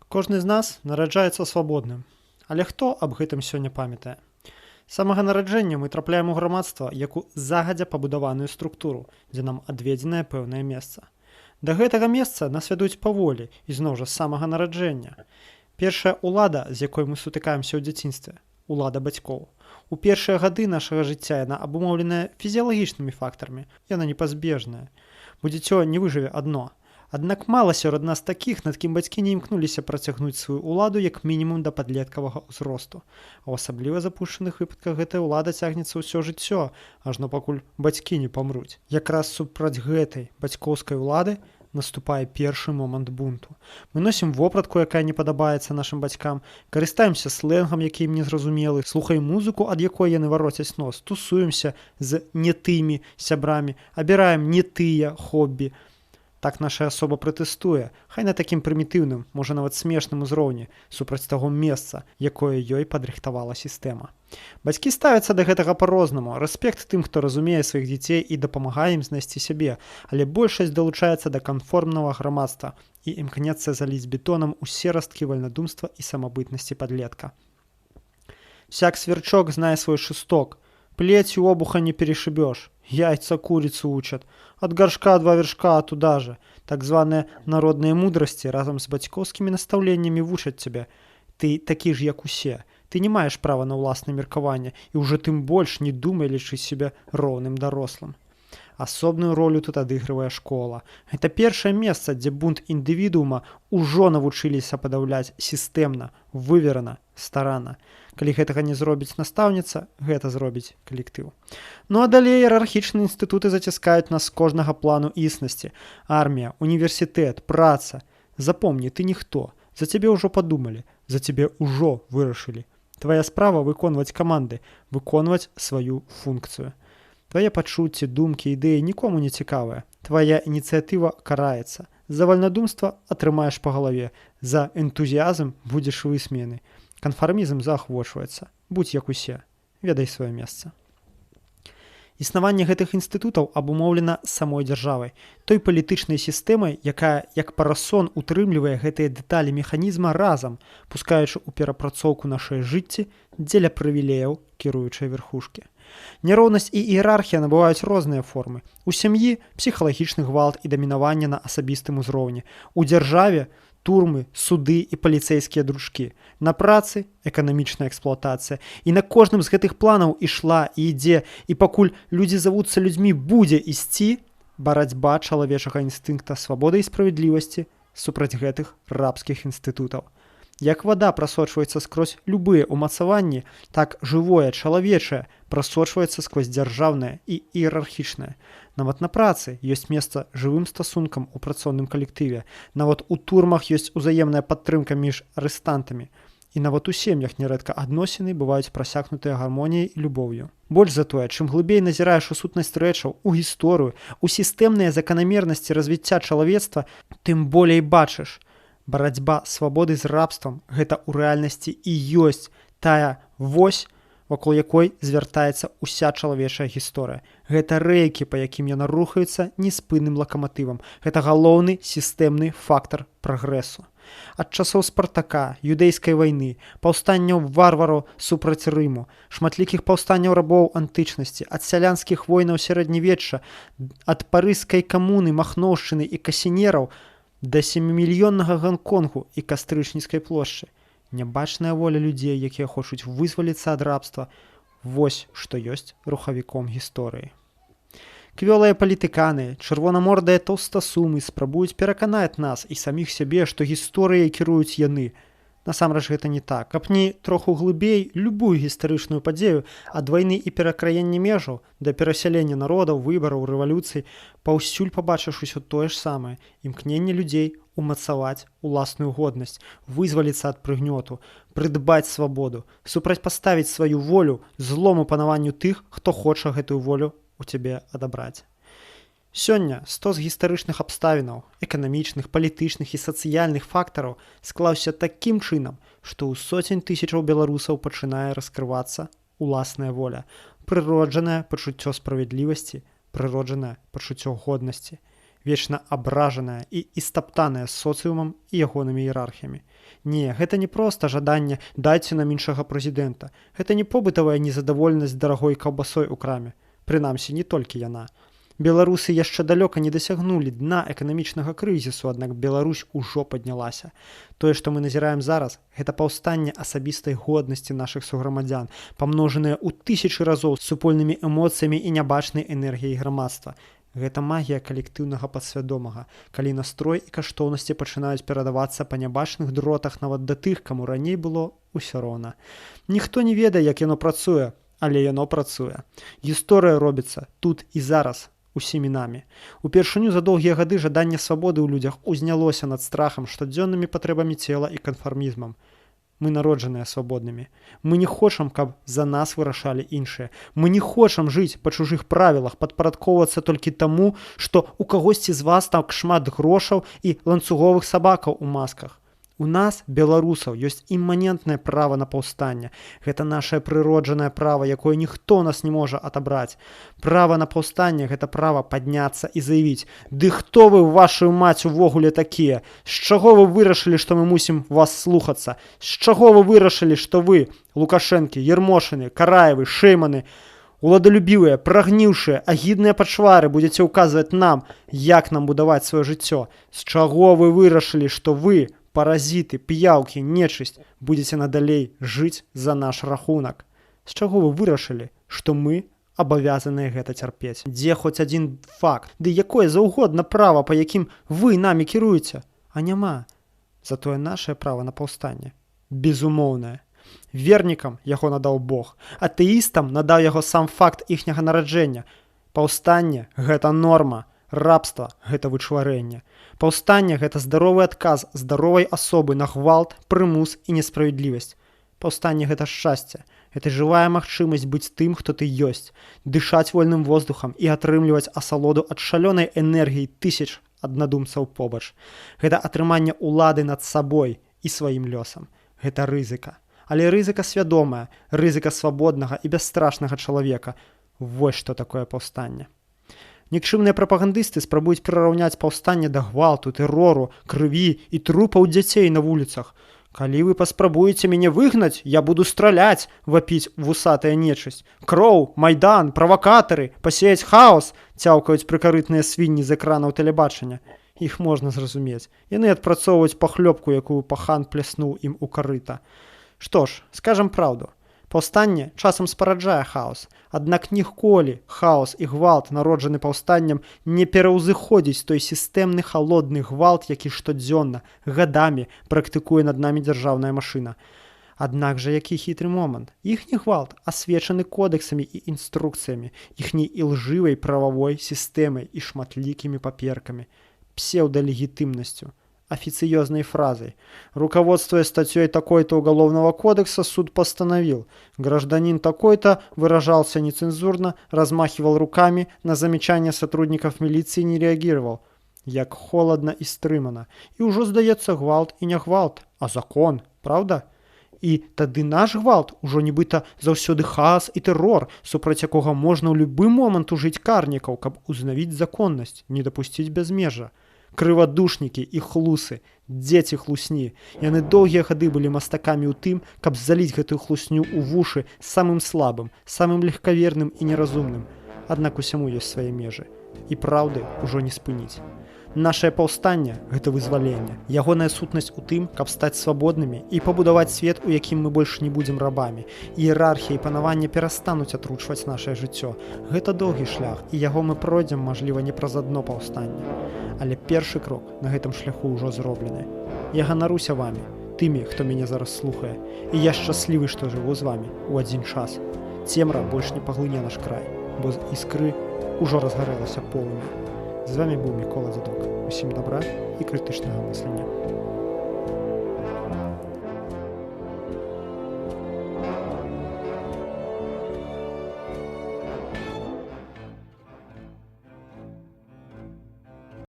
Кожны з нас нараджаецца свабодным. Але хто аб гэтым сёння памятае? З самага нараджэння мы трапляем у грамадства як у загадзя пабудаваную структуру, дзе нам адведзенае пэўнае месца. Да гэтага месца нас вядуць паволі і зноў жа з самага нараджэння. Першая ўлада, з якой мы сутыкаемся ў дзяцінстве, улада бацькоў. У першыя гады нашага жыцця яна абумоўленая фізіялагічнымі фактарамі, яна непазбежная. Бо дзіцё не выжыве адно. Аднак мала сярод нас такіх, над кім бацькі не імкнуліся працягнуць сваю ўладу як мінімум да падлеткавага ўзросту. А ў асабліва запушчаных выпадках гэтая ўлада цягнецца ўсё жыццё, ажно пакуль бацькі не памруць. Якраз супраць гэтай бацькоўскай улады наступае першы момант бунту. Мы носім вопратку, якая не падабаецца нашым бацькам, карыстаемся слэнгам, які ім незразумелы, слухаем музыку, ад якой яны вароцяць нос, тусуемся з не тымі сябрамі, абіраем не тыя хоббі. Так наша асоба пратэстуе, хай на такім прымітыўным, можа нават смешным узроўні, супраць таго месца, якое ёй падрыхтавала сістэма. Бацькі ставяцца да гэтага па-рознаму, рэспект тым, хто разумее сваіх дзяцей і дапамагае ім знайсці сябе, але большасць далучаецца да канформнага грамадства і імкнецца заліць бетонам усе расткі вальнадумства і самабытнасці падлетка. Всяк сверчок знае свой шесток, плетью обуха не перешибешь, яйца курицу учат, от горшка два вершка туда же. Так званые народные мудрости разом с бацькоўскімі настаўленнямі вучаць цябе. Ты такі ж, як усе. Ты не маеш права на ўласнае меркаванне і ўжо тым больш не думай лічыць сябе роўным дарослым. Асобную ролю тут адыгрывае школа. Гэта першае месца, дзе бунт індывідуума ўжо навучыліся падаўляць сістэмна, выверана, старанна. Калі гэтага не зробіць настаўніца, гэта зробіць калектыў. Ну а далей іерархічныя інстытуты заціскаюць нас з кожнага плану існасці. Армія, універсітэт, праца. Запомні, ты ніхто. За цябе ўжо падумалі, за цябе ўжо вырашылі. Твая справа выконваць каманды, выконваць сваю функцыю. Твае пачуцці, думкі, ідэі нікому не цікавыя. Твая ініцыятыва караецца. За вальнадумства атрымаеш па галаве. За энтузіязм будзеш высмеяны. Канфармізм заахвочваецца. Будзь як усе. Ведай сваё месца. Існаванне гэтых інстытутаў абумоўлена самой дзяржавай, той палітычнай сістэмай, якая як парасон утрымлівае гэтыя дэталі механізма разам, пускаючы ў перапрацоўку нашай жыцці дзеля прывілеяў кіруючай верхушкі. Няроўнасць і іерархія набываюць розныя формы. У сям'і псіхалагічны гвалт і дамінаванне на асабістым узроўні. У дзяржаве турмы, суды і паліцэйскія дружкі. На працы эканамічная эксплуатацыя. І на кожным з гэтых планаў ішла і ідзе, і пакуль людзі завуцца людзьмі будзе ісці, барацьба чалавечага інстынкта свабоды і справядлівасці супраць гэтых рабскіх інстытутаў. Як вада прасочваецца скрозь любыя ўмацаванні, так жывое, чалавечае прасочваецца сквозь дзяржаўнае і іерархічнае. Нават на працы ёсць месца жывым стасункам у працоўным калектыве. Нават у турмах ёсць узаемная падтрымка між арыстантамі. І нават у сем'ях нярэдка адносіны бываюць прасякнутыя гармоніяй і любоўю. Больш за тое, чым глыбей назіраеш у сутнасць рэчаў, у гісторыю, у сістэмныя заканамернасці развіцця чалавецтва, тым болей бачыш. Барацьба свабоды з рабствам – гэта ў рэальнасці і ёсць тая вось, вакол якой звяртаецца ўся чалавечая гісторыя. Гэта рэйкі, па якім яна рухаецца неспынным лакаматывам. Гэта галоўны сістэмны фактар прагрэсу. Ад часоў Спартака, юдэйскай вайны, паўстанняў варвараў супраць Рыму, шматлікіх паўстанняў рабоў антычнасці, ад сялянскіх войнаў сярэднявечча, ад парыжскай камуны, махноўшчыны і касінераў да 7-мільённага Ганконгу і Кастрычніцкай плошчы. Нябачная воля людзей, якія хочуць вызваліцца ад рабства, вось што ёсць рухавіком гісторыі. Квёлыя палітыканы, чырвонамордыя тоўстасумы спрабуюць пераканаць нас і саміх сябе, што гісторыяй кіруюць яны. Насамрэч гэта не так. Капні троху глыбей любую гістарычную падзею ад вайны і перакраення межаў да перасялення народаў, выбараў, рэвалюцый, паўсюль пабачыш усё тое ж самае. Імкненне людзей умацаваць уласную годнасць, вызваліцца ад прыгнёту, прыдбаць свабоду, супрацьпаставіць сваю волю злому панаванню тых, хто хоча гэтую волю у цябе адабраць. Сёння стос гістарычных абставінаў, эканамічных, палітычных і сацыяльных фактараў склаўся такім чынам, што ў соцень тысячаў беларусаў пачынае раскрывацца уласная воля, прыроджанае пачуццё справядлівасці, прыроджанае пачуццё годнасці. вечна абражаная і істаптаная соцыумам і ягонымі іерархіямі. Не, гэта не проста жаданне «дайце нам іншага прэзідэнта». Гэта не побытавая незадаволенасць дарагой каўбасой у краме. Прынамсі, не толькі яна. Беларусы яшчэ далёка не дасягнулі дна эканамічнага крызісу, аднак Беларусь ужо паднялася. Тое, што мы назіраем зараз, гэта паўстанне асабістай годнасці нашых суграмадзян, памножанае ў тысячы разоў супольнымі эмоцыямі і нябачнай энергіяй грамадства. Гэта магія калектыўнага падсвядомага, калі настрой і каштоўнасці пачынаюць перадавацца па нябачных дротах нават да тых, каму раней было ўсё роўна. Ніхто не ведае, як яно працуе, але яно працуе. Гісторыя робіцца тут і зараз, усімі намі. Упершыню за доўгія гады жаданне свабоды ў людзях узнялося над страхам, штодзённымі патрэбамі цела і канфармізмам. Мы народжаныя свабоднымі. Мы не хочам, каб за нас вырашалі іншыя. Мы не хочам жыць па чужых правілах, падпарадкоўвацца толькі таму, што ў кагосьці з вас так шмат грошаў і ланцуговых сабакаў у масках. У нас, беларусаў, ёсць іманентнае права на паўстанне. Гэта нашае прыроджанае права, якое ніхто нас не можа атабраць. Права на паўстанне – гэта права падняцца і заявіць: «Ды хто вы, вашую маць, увогуле такія? З чаго вы вырашылі, што мы мусім вас слухацца? З чаго вы вырашылі, што вы, Лукашэнкі, Ермошыны, Караевы, Шэйманы, уладалюбівыя, прагніўшыя, агідныя пачвары будзеце ўказваць нам, як нам будаваць сваё жыццё? З чаго вы вырашылі, што вы, паразіты, п'яўкі, нечысць, будзеце надалей жыць за наш рахунак? З чаго вы вырашылі, што мы абавязаныя гэта цярпець? Дзе хоць адзін факт? Ды якое заўгодна права, па якім вы намі кіруеце? А няма. Затое нашае права на паўстанне безумоўнае. Вернікам яго надаў Бог, атэістам надаў яго сам факт іхняга нараджэння. Паўстанне – гэта норма, рабства – гэта вычварэнне. Паўстанне – гэта здаровы адказ здаровай асобы на гвалт, прымус і несправядлівасць. Паўстанне – гэта шчасце. Гэта жывая магчымасць быць тым, хто ты ёсць, дышаць вольным воздухам і атрымліваць асалоду ад шалёнай энергіі тысяч аднадумцаў побач. Гэта атрыманне ўлады над сабой і сваім лёсам. Гэта рызыка. Але рызыка свядомая, рызыка свабоднага і бясстрашнага чалавека. Вось што такое паўстанне. Нікчымныя прапагандысты спрабуюць прыраўняць паўстанне да гвалту, тэрору, крыві і трупаў дзяцей на вуліцах. «Калі вы паспрабуеце мяне выгнаць, я буду страляць», – вапіць вусатая нечысць. «Кроў, майдан, правакатары, пасеяць хаос», – цяўкаюць прыкарытныя свінні з экранаў тэлебачання. Іх можна зразумець. Яны адпрацоўваюць пахлёбку, якую пахан пляснуў ім у карыта. Што ж, скажам праўду. Паўстанне часам спараджае хаос, аднак ніколі хаос і гвалт, народжаны паўстаннем, не пераўзыходзіць той сістэмны халодны гвалт, які штодзённа, гадамі практыкуе над намі дзяржаўная машына. Аднак жа які хітры момант. Іхні гвалт асвечаны кодэксамі і інструкцыямі, іхняй ілжывай прававой сістэмай і шматлікімі паперкамі, псеўдалегітымнасцю, официозной фразой. Руководствуясь статьей такой-то Уголовного кодекса, суд постановил: гражданин такой-то выражался нецензурно, размахивал руками, на замечания сотрудников милиции не реагировал. Як холодно и стрымано. И уже здаецца гвалт и не гвалт, а закон, правда? І тады наш гвалт ужо нібыта заўсёды хаос і тэрор, супраць якога можна ў любы момант ужыць карнікаў, каб узнавіць законнасць, не дапусціць бязмежжа. Крывадушнікі і хлусы, дзеці хлусні. Яны доўгія гады былі мастакамі ў тым, каб заліць гэтую хлусню ў вушы самым слабым, самым легкаверным і неразумным. Аднак усяму ёсць свае межы. І праўды ўжо не спыніць. Нашае паўстанне – гэта вызваленне. Ягоная сутнасць у тым, каб стаць свабоднымі і пабудаваць свет, у якім мы больш не будзем рабамі. Іерархія і панаванне перастануць атручваць нашае жыццё. Гэта доўгі шлях, і яго мы пройдзем, мажліва, не праз адно паўстанне. Але першы крок на гэтым шляху ўжо зроблены. Я ганаруся вамі, тымі, хто мяне зараз слухае. І я шчаслівы, што жыву з вамі ў адзін час. Цемра больш не паглыне наш край, бо з іскры ўжо разгарэлася полымя. З вами быў Мікола Дзядок. Усім добра і крытычнага мыслення.